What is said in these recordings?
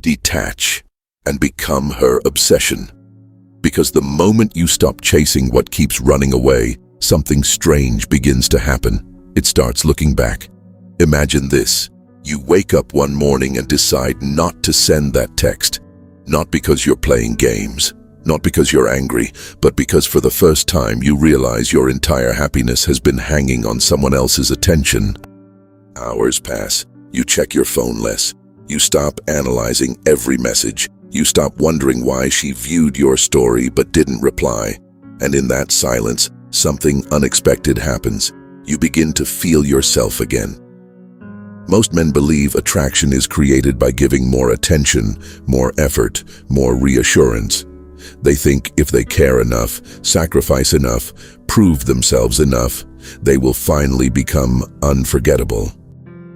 detach, and become her obsession. Because the moment you stop chasing what keeps running away, something strange begins to happen. It starts looking back. Imagine this. You wake up one morning and decide not to send that text. Not because you're playing games, not because you're angry, but because for the first time you realize your entire happiness has been hanging on someone else's attention. Hours pass. You check your phone less. You stop analyzing every message. You stop wondering why she viewed your story but didn't reply. And in that silence, something unexpected happens. You begin to feel yourself again. Most men believe attraction is created by giving more attention, more effort, more reassurance. They think if they care enough, sacrifice enough, prove themselves enough, they will finally become unforgettable.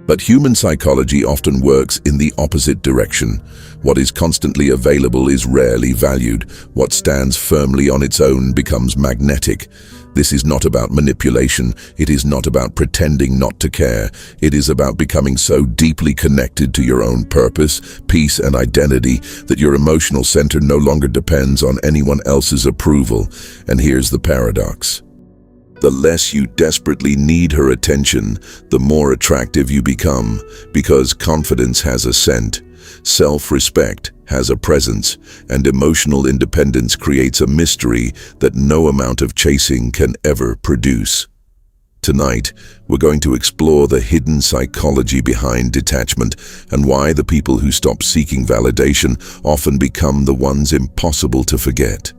But human psychology often works in the opposite direction. What is constantly available is rarely valued. What stands firmly on its own becomes magnetic. This is not about manipulation. It is not about pretending not to care. It is about becoming so deeply connected to your own purpose, peace, and identity that your emotional center no longer depends on anyone else's approval. And here's the paradox. The less you desperately need her attention, the more attractive you become, because confidence has a scent, self-respect has a presence, and emotional independence creates a mystery that no amount of chasing can ever produce. Tonight, we're going to explore the hidden psychology behind detachment and why the people who stop seeking validation often become the ones impossible to forget.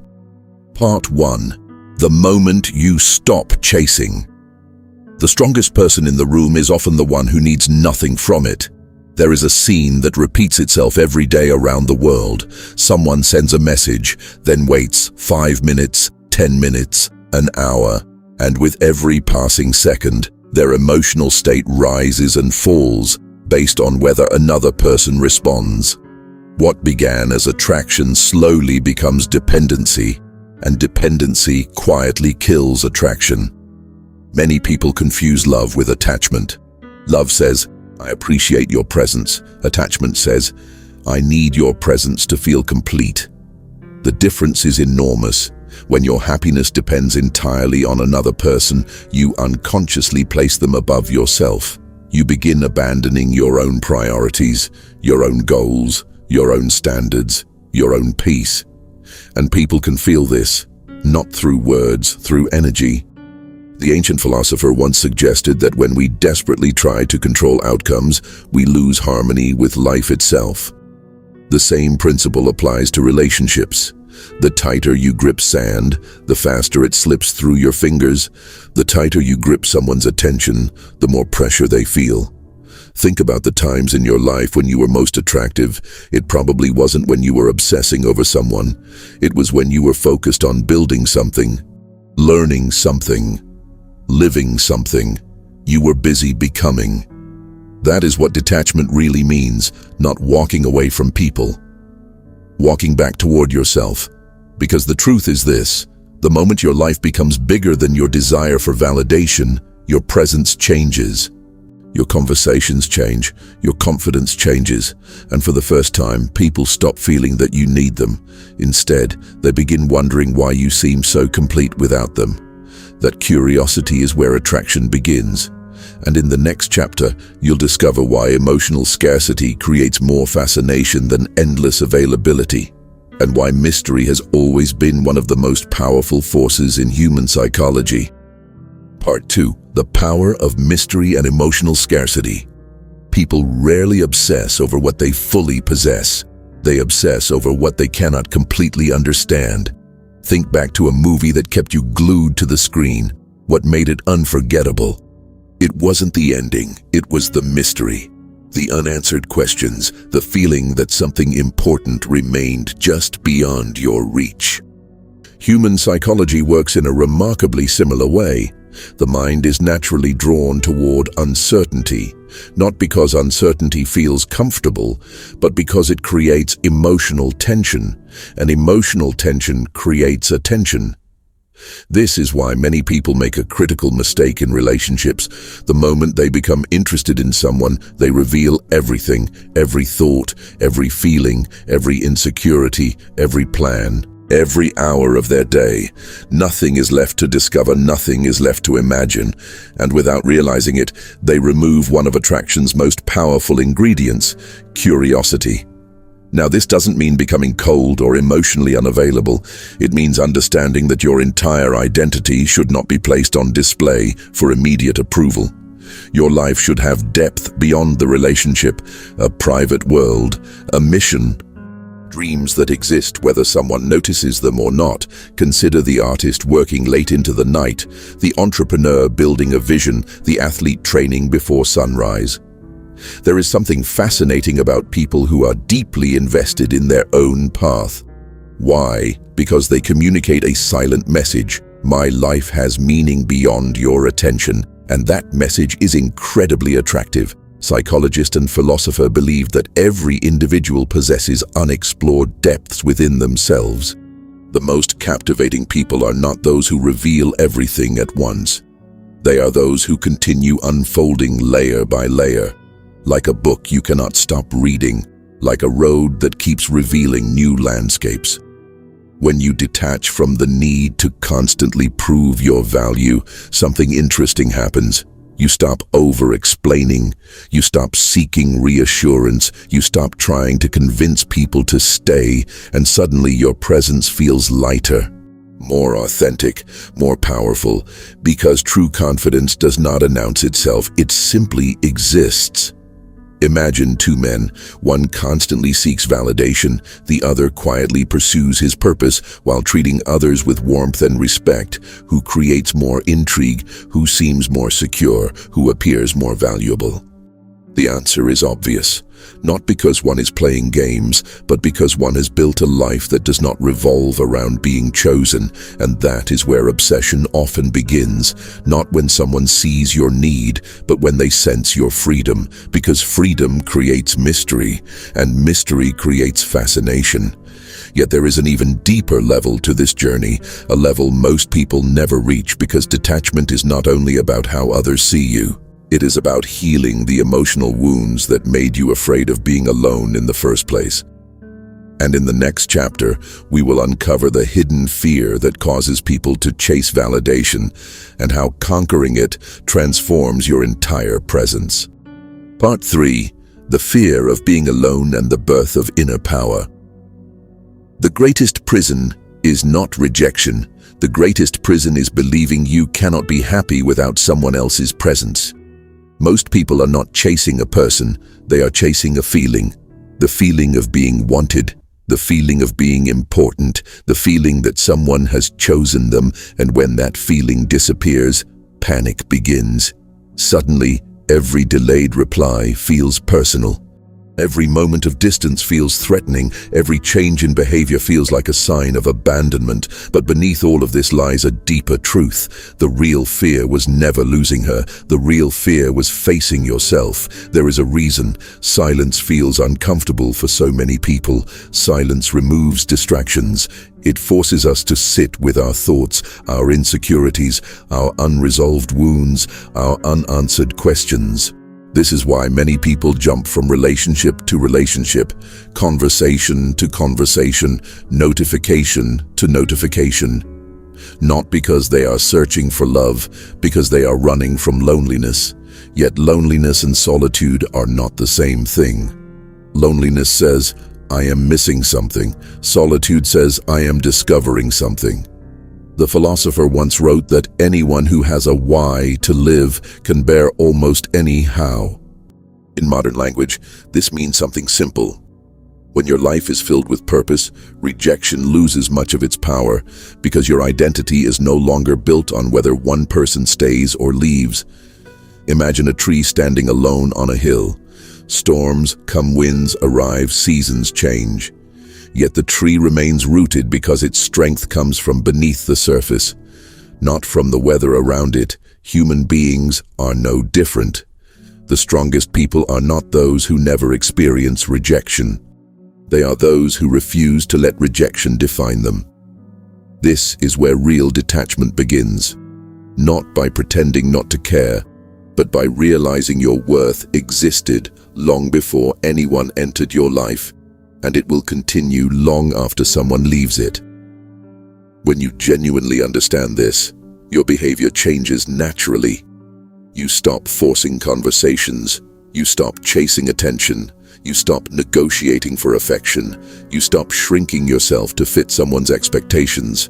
Part 1. The moment you stop chasing. The strongest person in the room is often the one who needs nothing from it. There is a scene that repeats itself every day around the world. Someone sends a message, then waits 5 minutes, 10 minutes, an hour, and with every passing second, their emotional state rises and falls based on whether another person responds. What began as attraction slowly becomes dependency, and dependency quietly kills attraction. Many people confuse love with attachment. Love says, "I appreciate your presence." Attachment says, "I need your presence to feel complete." The difference is enormous. When your happiness depends entirely on another person, you unconsciously place them above yourself. You begin abandoning your own priorities, your own goals, your own standards, your own peace. And people can feel this, not through words, through energy. The ancient philosopher once suggested that when we desperately try to control outcomes, we lose harmony with life itself. The same principle applies to relationships. The tighter you grip sand, the faster it slips through your fingers. The tighter you grip someone's attention, the more pressure they feel. Think about the times in your life when you were most attractive. It probably wasn't when you were obsessing over someone. It was when you were focused on building something, learning something, living something. You were busy becoming. That is what detachment really means, not walking away from people. Walking back toward yourself. Because the truth is this, the moment your life becomes bigger than your desire for validation, your presence changes. Your conversations change, your confidence changes, and for the first time, people stop feeling that you need them. Instead, they begin wondering why you seem so complete without them. That curiosity is where attraction begins. And in the next chapter, you'll discover why emotional scarcity creates more fascination than endless availability, and why mystery has always been one of the most powerful forces in human psychology. Part 2. The power of mystery and emotional scarcity. People rarely obsess over what they fully possess. They obsess over what they cannot completely understand. Think back to a movie that kept you glued to the screen. What made it unforgettable? It wasn't the ending, it was the mystery. The unanswered questions, the feeling that something important remained just beyond your reach. Human psychology works in a remarkably similar way. The mind is naturally drawn toward uncertainty, not because uncertainty feels comfortable, but because it creates emotional tension, and emotional tension creates attention. This is why many people make a critical mistake in relationships. The moment they become interested in someone, they reveal everything, every thought, every feeling, every insecurity, every plan, every hour of their day. Nothing is left to discover, nothing is left to imagine. And without realizing it, they remove one of attraction's most powerful ingredients, curiosity. Now, this doesn't mean becoming cold or emotionally unavailable. It means understanding that your entire identity should not be placed on display for immediate approval. Your life should have depth beyond the relationship, a private world, a mission, dreams that exist whether someone notices them or not. Consider the artist working late into the night, the entrepreneur building a vision, the athlete training before sunrise. There is something fascinating about people who are deeply invested in their own path. Why? Because they communicate a silent message. My life has meaning beyond your attention, and that message is incredibly attractive. Psychologist and philosopher believe that every individual possesses unexplored depths within themselves. The most captivating people are not those who reveal everything at once. They are those who continue unfolding layer by layer. Like a book you cannot stop reading, like a road that keeps revealing new landscapes. When you detach from the need to constantly prove your value, something interesting happens. You stop over-explaining, you stop seeking reassurance, you stop trying to convince people to stay, and suddenly your presence feels lighter, more authentic, more powerful, because true confidence does not announce itself, it simply exists. Imagine two men, one constantly seeks validation, the other quietly pursues his purpose while treating others with warmth and respect. Who creates more intrigue? Who seems more secure? Who appears more valuable? The answer is obvious. Not because one is playing games, but because one has built a life that does not revolve around being chosen, and that is where obsession often begins, not when someone sees your need, but when they sense your freedom, because freedom creates mystery, and mystery creates fascination. Yet there is an even deeper level to this journey, a level most people never reach, because detachment is not only about how others see you. It is about healing the emotional wounds that made you afraid of being alone in the first place. And in the next chapter, we will uncover the hidden fear that causes people to chase validation and how conquering it transforms your entire presence. Part 3. The fear of being alone and the birth of inner power. The greatest prison is not rejection. The greatest prison is believing you cannot be happy without someone else's presence. Most people are not chasing a person, they are chasing a feeling. The feeling of being wanted, the feeling of being important, the feeling that someone has chosen them, and when that feeling disappears, panic begins. Suddenly, every delayed reply feels personal. Every moment of distance feels threatening, every change in behavior feels like a sign of abandonment. But beneath all of this lies a deeper truth. The real fear was never losing her. The real fear was facing yourself. There is a reason. Silence feels uncomfortable for so many people. Silence removes distractions. It forces us to sit with our thoughts, our insecurities, our unresolved wounds, our unanswered questions. This is why many people jump from relationship to relationship, conversation to conversation, notification to notification. Not because they are searching for love, because they are running from loneliness. Yet loneliness and solitude are not the same thing. Loneliness says, I am missing something. Solitude says, I am discovering something. The philosopher once wrote that anyone who has a why to live can bear almost any how. In modern language, this means something simple. When your life is filled with purpose, rejection loses much of its power because your identity is no longer built on whether one person stays or leaves. Imagine a tree standing alone on a hill. Storms come, winds arrive, seasons change. Yet the tree remains rooted because its strength comes from beneath the surface, not from the weather around it. Human beings are no different. The strongest people are not those who never experience rejection. They are those who refuse to let rejection define them. This is where real detachment begins. Not by pretending not to care, but by realizing your worth existed long before anyone entered your life, and it will continue long after someone leaves it. When you genuinely understand this, your behavior changes naturally. You stop forcing conversations, you stop chasing attention, you stop negotiating for affection, you stop shrinking yourself to fit someone's expectations.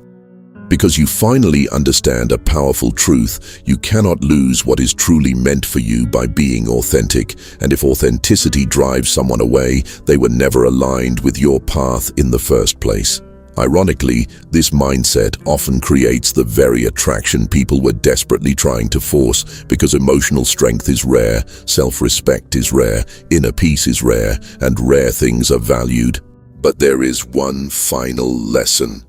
Because you finally understand a powerful truth: you cannot lose what is truly meant for you by being authentic, and if authenticity drives someone away, they were never aligned with your path in the first place. Ironically, this mindset often creates the very attraction people were desperately trying to force, because emotional strength is rare, self-respect is rare, inner peace is rare, and rare things are valued. But there is one final lesson.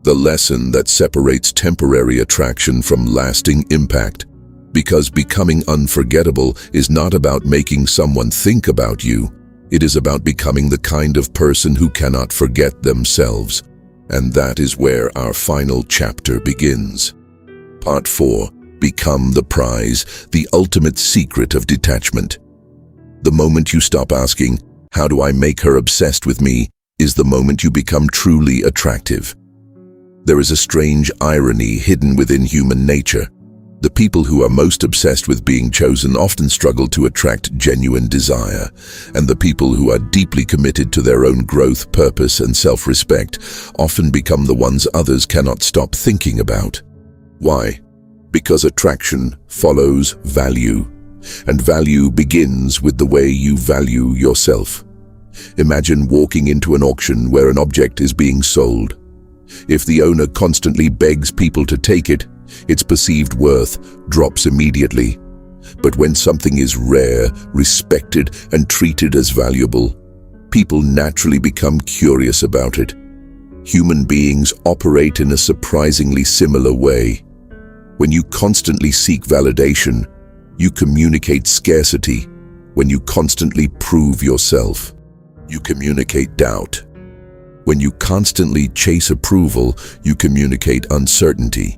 The lesson that separates temporary attraction from lasting impact. Because becoming unforgettable is not about making someone think about you. It is about becoming the kind of person who cannot forget themselves. And that is where our final chapter begins. Part 4. Become the prize, the ultimate secret of detachment. The moment you stop asking, "How do I make her obsessed with me?" is the moment you become truly attractive. There is a strange irony hidden within human nature. The people who are most obsessed with being chosen often struggle to attract genuine desire, and the people who are deeply committed to their own growth, purpose, and self-respect often become the ones others cannot stop thinking about. Why? Because attraction follows value, and value begins with the way you value yourself. Imagine walking into an auction where an object is being sold. If the owner constantly begs people to take it, its perceived worth drops immediately. But when something is rare, respected, and treated as valuable, people naturally become curious about it. Human beings operate in a surprisingly similar way. When you constantly seek validation, you communicate scarcity. When you constantly prove yourself, you communicate doubt. When you constantly chase approval, you communicate uncertainty.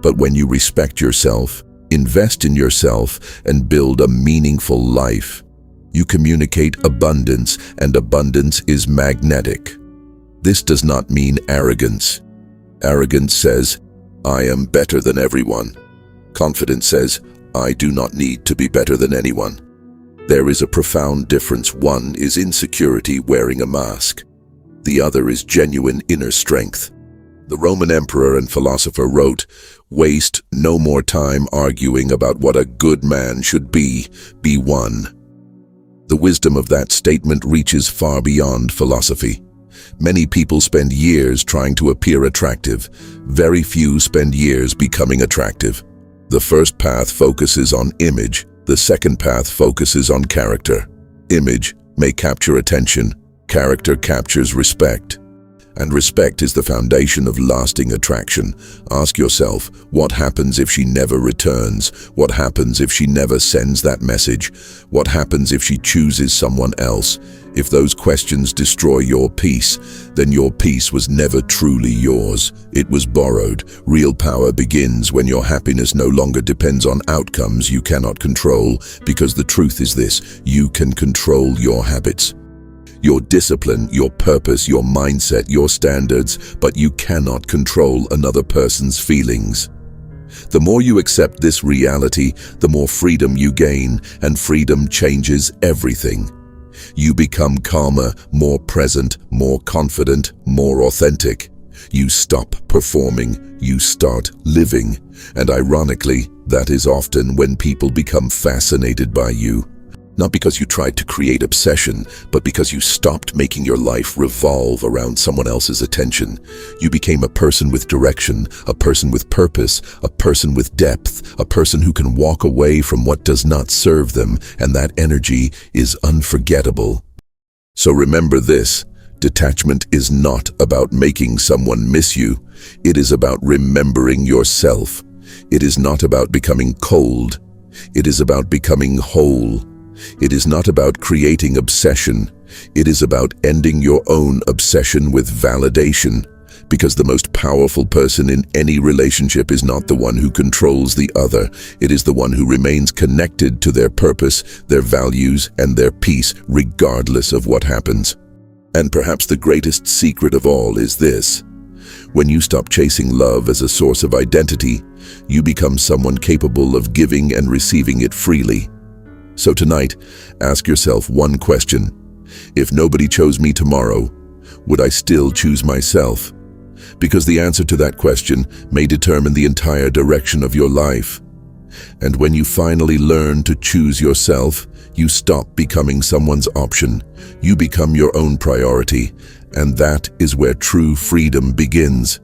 But when you respect yourself, invest in yourself, and build a meaningful life, you communicate abundance, and abundance is magnetic. This does not mean arrogance. Arrogance says, "I am better than everyone." Confidence says, "I do not need to be better than anyone." There is a profound difference. One is insecurity wearing a mask. The other is genuine inner strength. The Roman emperor and philosopher wrote, "Waste no more time arguing about what a good man should be one." The wisdom of that statement reaches far beyond philosophy. Many people spend years trying to appear attractive. Very few spend years becoming attractive. The first path focuses on image. The second path focuses on character. Image may capture attention. Character captures respect. And respect is the foundation of lasting attraction. Ask yourself, what happens if she never returns? What happens if she never sends that message? What happens if she chooses someone else? If those questions destroy your peace, then your peace was never truly yours. It was borrowed. Real power begins when your happiness no longer depends on outcomes you cannot control, because the truth is this: you can control your habits, your discipline, your purpose, your mindset, your standards, but you cannot control another person's feelings. The more you accept this reality, the more freedom you gain, and freedom changes everything. You become calmer, more present, more confident, more authentic. You stop performing, you start living. And ironically, that is often when people become fascinated by you. Not because you tried to create obsession, but because you stopped making your life revolve around someone else's attention. You became a person with direction, a person with purpose, a person with depth, a person who can walk away from what does not serve them, and that energy is unforgettable. So remember this: detachment is not about making someone miss you. It is about remembering yourself. It is not about becoming cold. It is about becoming whole. It is not about creating obsession. It is about ending your own obsession with validation. Because the most powerful person in any relationship is not the one who controls the other. It is the one who remains connected to their purpose, their values, and their peace, regardless of what happens. And perhaps the greatest secret of all is this. When you stop chasing love as a source of identity, you become someone capable of giving and receiving it freely. So tonight, ask yourself one question. If nobody chose me tomorrow, would I still choose myself? Because the answer to that question may determine the entire direction of your life. And when you finally learn to choose yourself, you stop becoming someone's option. You become your own priority, and that is where true freedom begins.